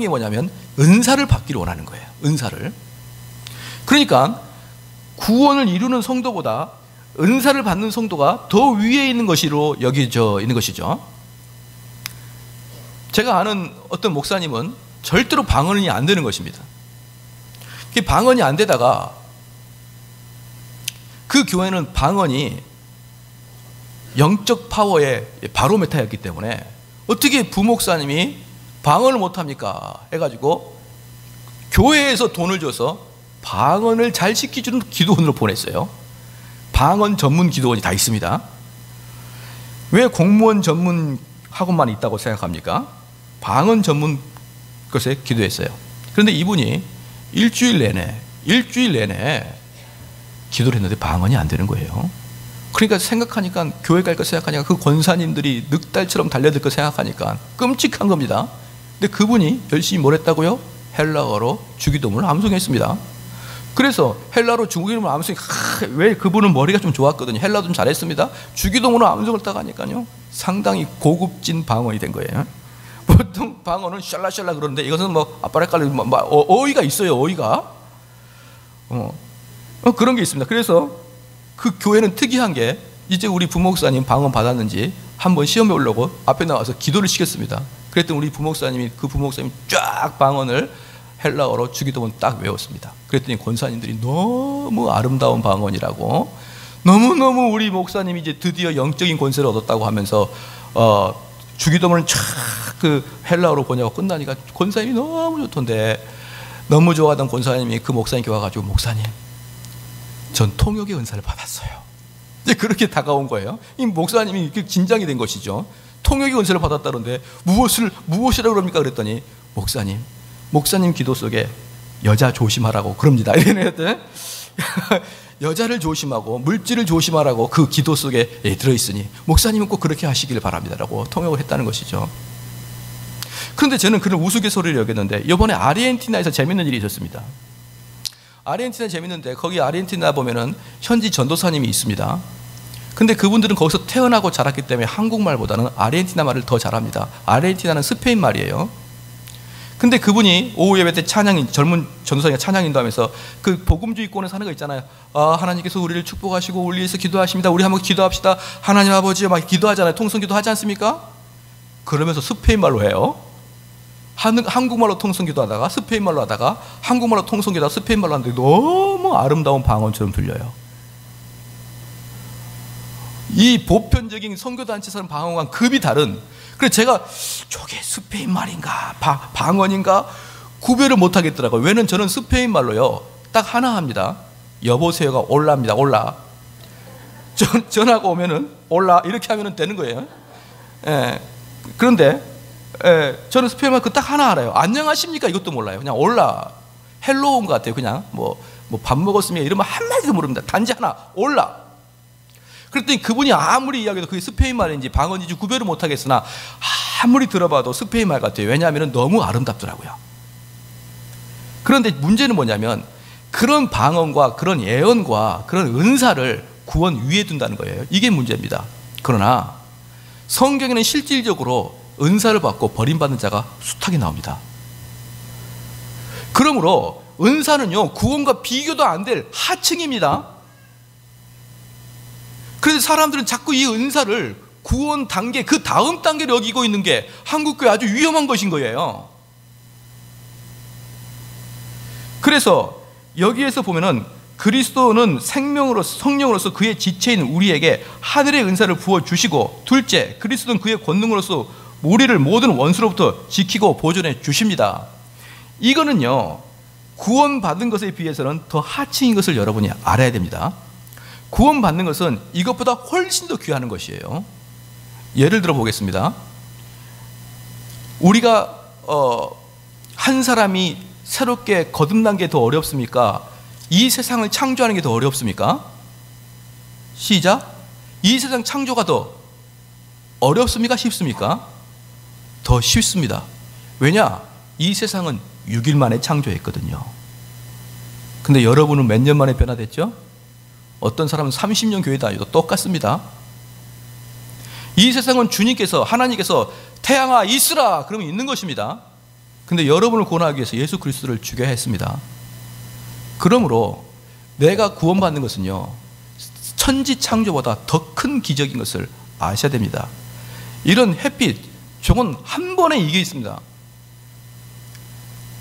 Speaker 1: 뭐냐면 은사를 받기를 원하는 거예요. 은사를. 그러니까 구원을 이루는 성도보다 은사를 받는 성도가 더 위에 있는 것으로 여겨져 있는 것이죠. 제가 아는 어떤 목사님은 절대로 방언이 안 되는 것입니다. 그 방언이 안 되다가 그 교회는 방언이 영적 파워의 바로메타였기 때문에 어떻게 부목사님이 방언을 못합니까? 해가지고 교회에서 돈을 줘서 방언을 잘 시켜주는 기도원으로 보냈어요. 방언 전문 기도원이 다 있습니다. 왜 공무원 전문 학원만 있다고 생각합니까? 방언 전문 것에 기도했어요. 그런데 이분이 일주일 내내 기도를 했는데 방언이 안 되는 거예요. 그러니까 생각하니까, 교회 갈 거 생각하니까, 그 권사님들이 늑달처럼 달려들 거 생각하니까 끔찍한 겁니다. 근데 그분이 열심히 뭘 했다고요? 헬라어로 주기도문을 암송했습니다. 그래서 헬라어로 주기도문을 왜 그분은 머리가 좀 좋았거든요. 헬라어 좀 잘했습니다. 주기도문을 암송을 딱 하니까요, 상당히 고급진 방언이 된 거예요. 보통 방언은 샬라샬라 그러는데 이것은 뭐 아빠랄까리 어휘가 있어요. 어휘가 그런 게 있습니다. 그래서 그 교회는 특이한 게, 이제 우리 부목사님 방언 받았는지 한번 시험해 보려고 앞에 나와서 기도를 시켰습니다. 그랬더니 우리 부목사님이, 그 부목사님이 쫙 방언을 헬라어로 주기도문 딱 외웠습니다. 그랬더니 권사님들이 너무 아름다운 방언이라고, 너무너무 우리 목사님이 이제 드디어 영적인 권세를 얻었다고 하면서 주기도문을 쫙 그 헬라어로 번역하고 끝나니까 권사님이 너무 좋던데, 너무 좋아하던 권사님이 그 목사님께 와가지고, 목사님, 전 통역의 은사를 받았어요. 이제 그렇게 다가온 거예요. 이 목사님이 이렇게 긴장이 된 것이죠. 통역의 은사를 받았다는데 무엇이라고 그럽니까? 그랬더니, 목사님 기도 속에 여자 조심하라고 그럽니다. 이랬더니 여자를 조심하고 물질을 조심하라고 그 기도 속에 들어있으니 목사님은 꼭 그렇게 하시길 바랍니다라고 통역을 했다는 것이죠. 그런데 저는 그런 우스갯소리를 여겼는데, 이번에 아르헨티나에서 재밌는 일이 있었습니다. 아르헨티나 재밌는데, 거기 아르헨티나 보면은 현지 전도사님이 있습니다. 근데 그분들은 거기서 태어나고 자랐기 때문에 한국말보다는 아르헨티나 말을 더 잘합니다. 아르헨티나는 스페인 말이에요. 근데 그분이 오후 예배 때 젊은 전도사님이 찬양 인도하면서 그 복음주의권에 사는 거 있잖아요. 하나님께서 우리를 축복하시고 우리 위해서 기도하십니다. 우리 한번 기도합시다. 하나님 아버지요, 막 기도하잖아요. 통성기도 하지 않습니까? 그러면서 스페인 말로 해요. 한국말로 통성기도 하다가 스페인 말로 하다가 한국말로 통성기도 하다가 스페인 말로 하는데 너무 아름다운 방언처럼 들려요. 이 보편적인 선교단체에서는 방언과는 급이 다른, 그래서 제가 저게 스페인 말인가 방언인가 구별을 못 하겠더라고요. 왜냐면 저는 스페인 말로요 딱 하나 합니다. 여보세요가 올라입니다. 올라. 전화가 오면은 올라 이렇게 하면 되는 거예요. 그런데 저는 스페인 말 그 딱 하나 알아요. 안녕하십니까 이것도 몰라요. 그냥 올라, 헬로우 온 것 같아요. 그냥 뭐 밥 먹었으면 이러면 한마디도 모릅니다. 단지 하나, 올라. 그랬더니 그분이 아무리 이야기해도 그게 스페인 말인지 방언인지 구별을 못하겠으나 아무리 들어봐도 스페인 말 같아요. 왜냐하면 너무 아름답더라고요. 그런데 문제는 뭐냐면, 그런 방언과 그런 예언과 그런 은사를 구원 위에 둔다는 거예요. 이게 문제입니다. 그러나 성경에는 실질적으로 은사를 받고 버림받는 자가 숱하게 나옵니다. 그러므로 은사는요 구원과 비교도 안 될 하층입니다. 그래서 사람들은 자꾸 이 은사를 구원 단계, 그 다음 단계를 여기고 있는 게 한국교회 아주 위험한 것인 거예요. 그래서 여기에서 보면은 그리스도는 성령으로서 그의 지체인 우리에게 하늘의 은사를 부어주시고, 둘째, 그리스도는 그의 권능으로서 우리를 모든 원수로부터 지키고 보존해 주십니다. 이거는요 구원받은 것에 비해서는 더 하층인 것을 여러분이 알아야 됩니다. 구원받는 것은 이것보다 훨씬 더 귀한 것이에요. 예를 들어 보겠습니다. 우리가 한 사람이 새롭게 거듭난 게 더 어렵습니까? 이 세상을 창조하는 게 더 어렵습니까? 시작. 이 세상 창조가 더 어렵습니까? 쉽습니까? 더 쉽습니다. 왜냐? 이 세상은 6일 만에 창조했거든요. 근데 여러분은 몇 년 만에 변화됐죠? 어떤 사람은 30년 교회 다녀도 똑같습니다. 이 세상은 주님께서, 하나님께서 태양아 있으라 그러면 있는 것입니다. 근데 여러분을 구원하기 위해서 예수 그리스도를 죽여야 했습니다. 그러므로 내가 구원받는 것은요 천지 창조보다 더 큰 기적인 것을 아셔야 됩니다. 이런 햇빛, 저건 한 번에 이게 있습니다.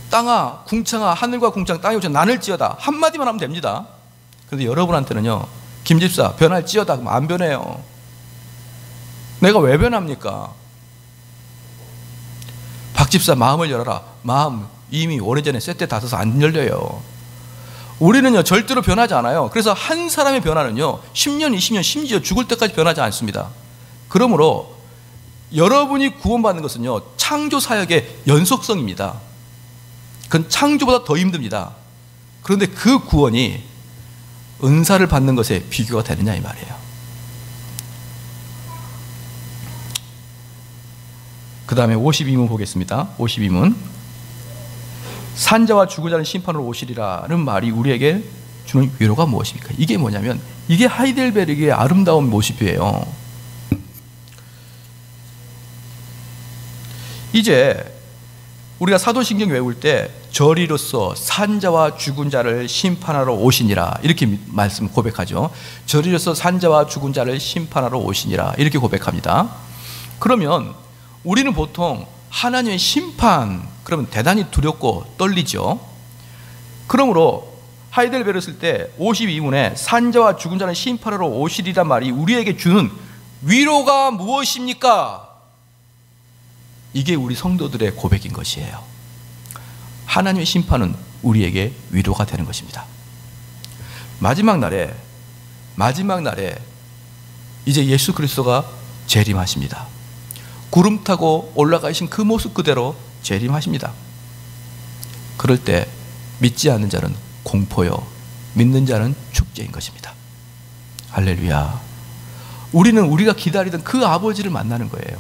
Speaker 1: 땅아 궁창아, 하늘과 궁창 땅이 오자 난을 찌어다, 한마디만 하면 됩니다. 그런데 여러분한테는요 김집사 변할지어다 그러면 안 변해요. 내가 왜 변합니까? 집사 마음을 열어라. 마음 이미 오래전에 쇠때 닫아서 안 열려요. 우리는요 절대로 변하지 않아요. 그래서 한 사람의 변화는요 10년 20년 심지어 죽을 때까지 변하지 않습니다. 그러므로 여러분이 구원받는 것은요 창조 사역의 연속성입니다. 그건 창조보다 더 힘듭니다. 그런데 그 구원이 은사를 받는 것에 비교가 되느냐 이 말이에요. 그 다음에 52문 보겠습니다. 52문. 산자와 죽은 자는 심판으로 오시리라는 말이 우리에게 주는 위로가 무엇입니까? 이게 뭐냐면 이게 하이델베르크의 아름다운 모습이에요. 이제 우리가 사도신경 외울 때 저리로서 산자와 죽은 자를 심판하러 오시니라 이렇게 말씀 고백하죠. 저리로서 산자와 죽은 자를 심판하러 오시니라 이렇게 고백합니다. 그러면 우리는 보통 하나님의 심판 그러면 대단히 두렵고 떨리죠. 그러므로 하이델베르크를 쓸 때 52문에 산자와 죽은 자는 심판하러 오시리란 말이 우리에게 주는 위로가 무엇입니까? 이게 우리 성도들의 고백인 것이에요. 하나님의 심판은 우리에게 위로가 되는 것입니다. 마지막 날에 이제 예수 그리스도가 재림하십니다. 구름 타고 올라가신 그 모습 그대로 재림하십니다. 그럴 때 믿지 않는 자는 공포요 믿는 자는 축제인 것입니다. 할렐루야. 우리는 우리가 기다리던 그 아버지를 만나는 거예요.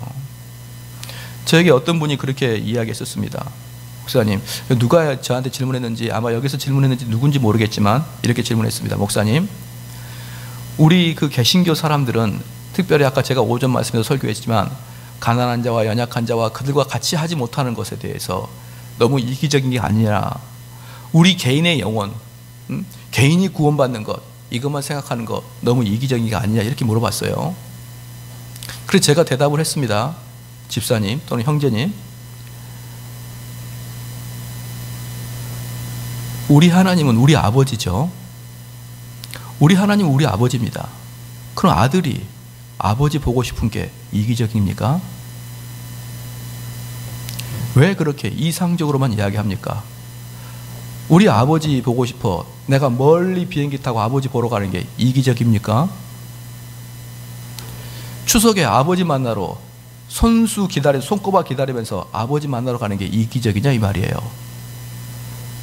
Speaker 1: 저에게 어떤 분이 그렇게 이야기했었습니다. 목사님, 누가 저한테 질문했는지 아마 여기서 질문했는지 누군지 모르겠지만 이렇게 질문했습니다. 목사님, 우리 그 개신교 사람들은 특별히 아까 제가 오전 말씀에서 설교했지만 가난한 자와 연약한 자와 그들과 같이 하지 못하는 것에 대해서 너무 이기적인 게 아니냐, 우리 개인의 영혼, 개인이 구원받는 것 이것만 생각하는 것 너무 이기적인 게 아니냐 이렇게 물어봤어요. 그래서 제가 대답을 했습니다. 집사님 또는 형제님, 우리 하나님은 우리 아버지죠. 우리 하나님은 우리 아버지입니다. 그럼 아들이 아버지 보고 싶은 게 이기적입니까? 왜 그렇게 이상적으로만 이야기합니까? 우리 아버지 보고 싶어 내가 멀리 비행기 타고 아버지 보러 가는 게 이기적입니까? 추석에 아버지 만나러 손꼽아 기다리면서 아버지 만나러 가는 게 이기적이냐 이 말이에요.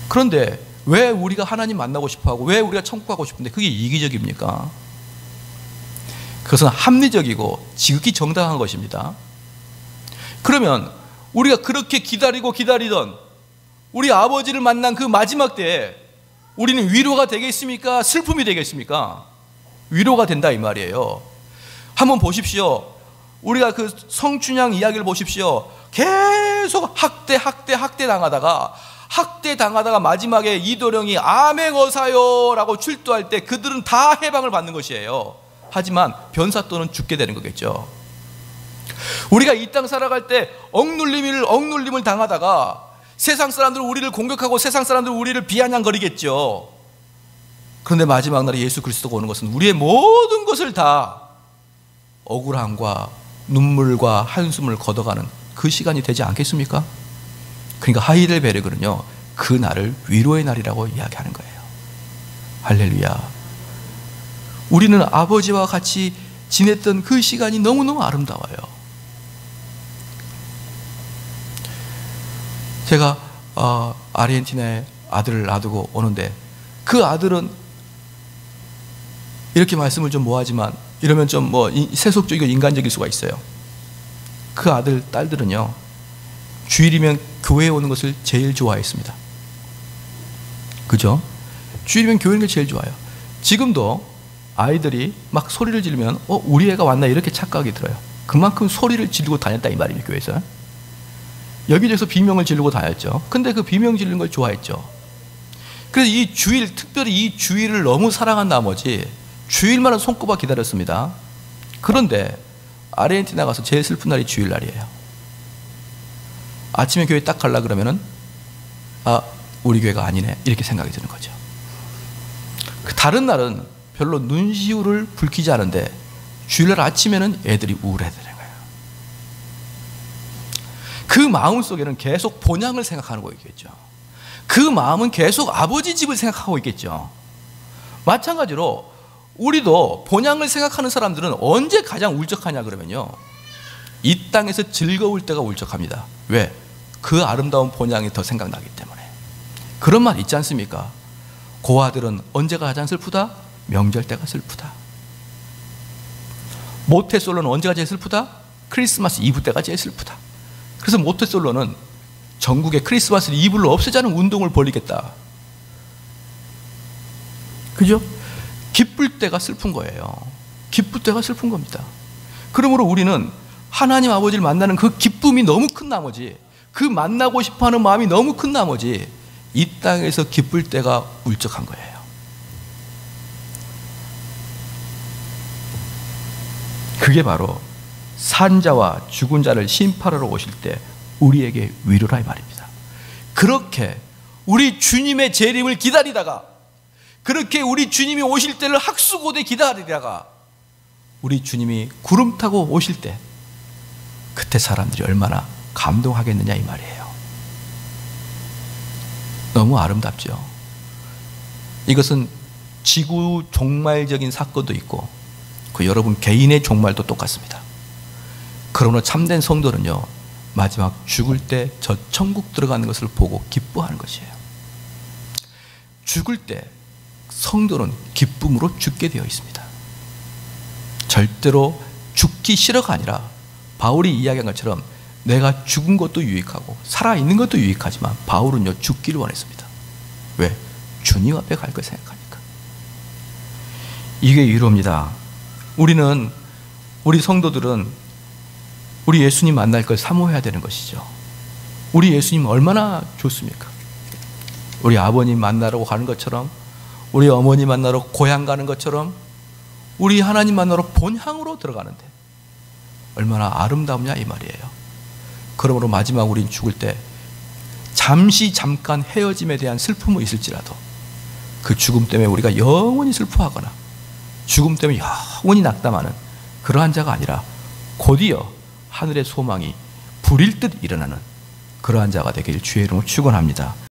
Speaker 1: 그런데 왜 우리가 하나님 만나고 싶어하고 왜 우리가 천국 가고 싶은데 그게 이기적입니까? 그것은 합리적이고 지극히 정당한 것입니다. 그러면 우리가 그렇게 기다리던 우리 아버지를 만난 그 마지막 때에 우리는 위로가 되겠습니까? 슬픔이 되겠습니까? 위로가 된다 이 말이에요. 한번 보십시오. 우리가 그 성춘향 이야기를 보십시오. 계속 학대 당하다가 마지막에 이도령이 아맹어사요 라고 출두할 때 그들은 다 해방을 받는 것이에요. 하지만 변사또는 죽게 되는 거겠죠. 우리가 이 땅 살아갈 때 억눌림을 당하다가 세상 사람들은 우리를 공격하고 세상 사람들은 우리를 비아냥거리겠죠. 그런데 마지막 날에 예수 그리스도가 오는 것은 우리의 모든 것을 다 억울함과 눈물과 한숨을 걷어가는 그 시간이 되지 않겠습니까? 그러니까 하이델베르크는요 그 날을 위로의 날이라고 이야기하는 거예요. 할렐루야. 우리는 아버지와 같이 지냈던 그 시간이 너무너무 아름다워요. 제가 아르헨티나에 아들을 놔두고 오는데 그 아들은 이렇게 말씀을 좀 뭐하지만 이러면 좀 세속적이고 인간적일 수가 있어요. 그 아들 딸들은요 주일이면 교회에 오는 것을 제일 좋아했습니다. 그죠? 주일이면 교회 오는 게 제일 좋아요. 지금도 아이들이 막 소리를 지르면 우리 애가 왔나 이렇게 착각이 들어요. 그만큼 소리를 지르고 다녔다 이 말입니다. 교회에서 여기저기서 비명을 지르고 다녔죠. 근데 그 비명 지르는 걸 좋아했죠. 그래서 이 주일, 특별히 이 주일을 너무 사랑한 나머지 주일만은 손꼽아 기다렸습니다. 그런데 아르헨티나 가서 제일 슬픈 날이 주일날이에요. 아침에 교회 딱 가려고 그러면은 우리 교회가 아니네 이렇게 생각이 드는 거죠. 그 다른 날은 별로 눈시울을 붉히지 않은데 주일날 아침에는 애들이 우울해지는 거예요. 그 마음 속에는 계속 본향을 생각하는 거겠죠. 그 마음은 계속 아버지 집을 생각하고 있겠죠. 마찬가지로 우리도 본향을 생각하는 사람들은 언제 가장 울적하냐 그러면요, 이 땅에서 즐거울 때가 울적합니다. 왜? 그 아름다운 본향이 더 생각나기 때문에. 그런 말 있지 않습니까? 고아들은 언제가 가장 슬프다? 명절 때가 슬프다. 모태솔로는 언제가 제일 슬프다? 크리스마스 이브 때가 제일 슬프다. 그래서 모태솔로는 전국에 크리스마스 이브를 없애자는 운동을 벌이겠다. 그죠? 기쁠 때가 슬픈 거예요. 기쁠 때가 슬픈 겁니다. 그러므로 우리는 하나님 아버지를 만나는 그 기쁨이 너무 큰 나머지, 그 만나고 싶어하는 마음이 너무 큰 나머지 이 땅에서 기쁠 때가 울적한 거예요. 그게 바로 산자와 죽은 자를 심판하러 오실 때 우리에게 위로라 이 말입니다. 그렇게 우리 주님의 재림을 기다리다가, 그렇게 우리 주님이 오실 때를 학수고대 기다리다가 우리 주님이 구름 타고 오실 때, 그때 사람들이 얼마나 감동하겠느냐 이 말이에요. 너무 아름답죠. 이것은 지구 종말적인 사건도 있고 그 여러분 개인의 종말도 똑같습니다. 그러나 참된 성도는요, 마지막 죽을 때 저 천국 들어가는 것을 보고 기뻐하는 것이에요. 죽을 때 성도는 기쁨으로 죽게 되어 있습니다. 절대로 죽기 싫어가 아니라 바울이 이야기한 것처럼 내가 죽은 것도 유익하고 살아있는 것도 유익하지만 바울은요, 죽기를 원했습니다. 왜? 주님 앞에 갈 걸 생각하니까. 이게 위로입니다. 우리 성도들은 우리 예수님 만날 걸 사모해야 되는 것이죠. 우리 예수님 얼마나 좋습니까? 우리 아버님 만나러 가는 것처럼, 우리 어머니 만나러 고향 가는 것처럼 우리 하나님 만나러 본향으로 들어가는데 얼마나 아름답냐 이 말이에요. 그러므로 마지막 우린 죽을 때 잠깐 헤어짐에 대한 슬픔은 있을지라도 그 죽음 때문에 우리가 영원히 슬퍼하거나 죽음 때문에 영원히 낙담하는 그러한 자가 아니라 곧이어 하늘의 소망이 불일 듯 일어나는 그러한 자가 되길 주의 이름으로 축원합니다.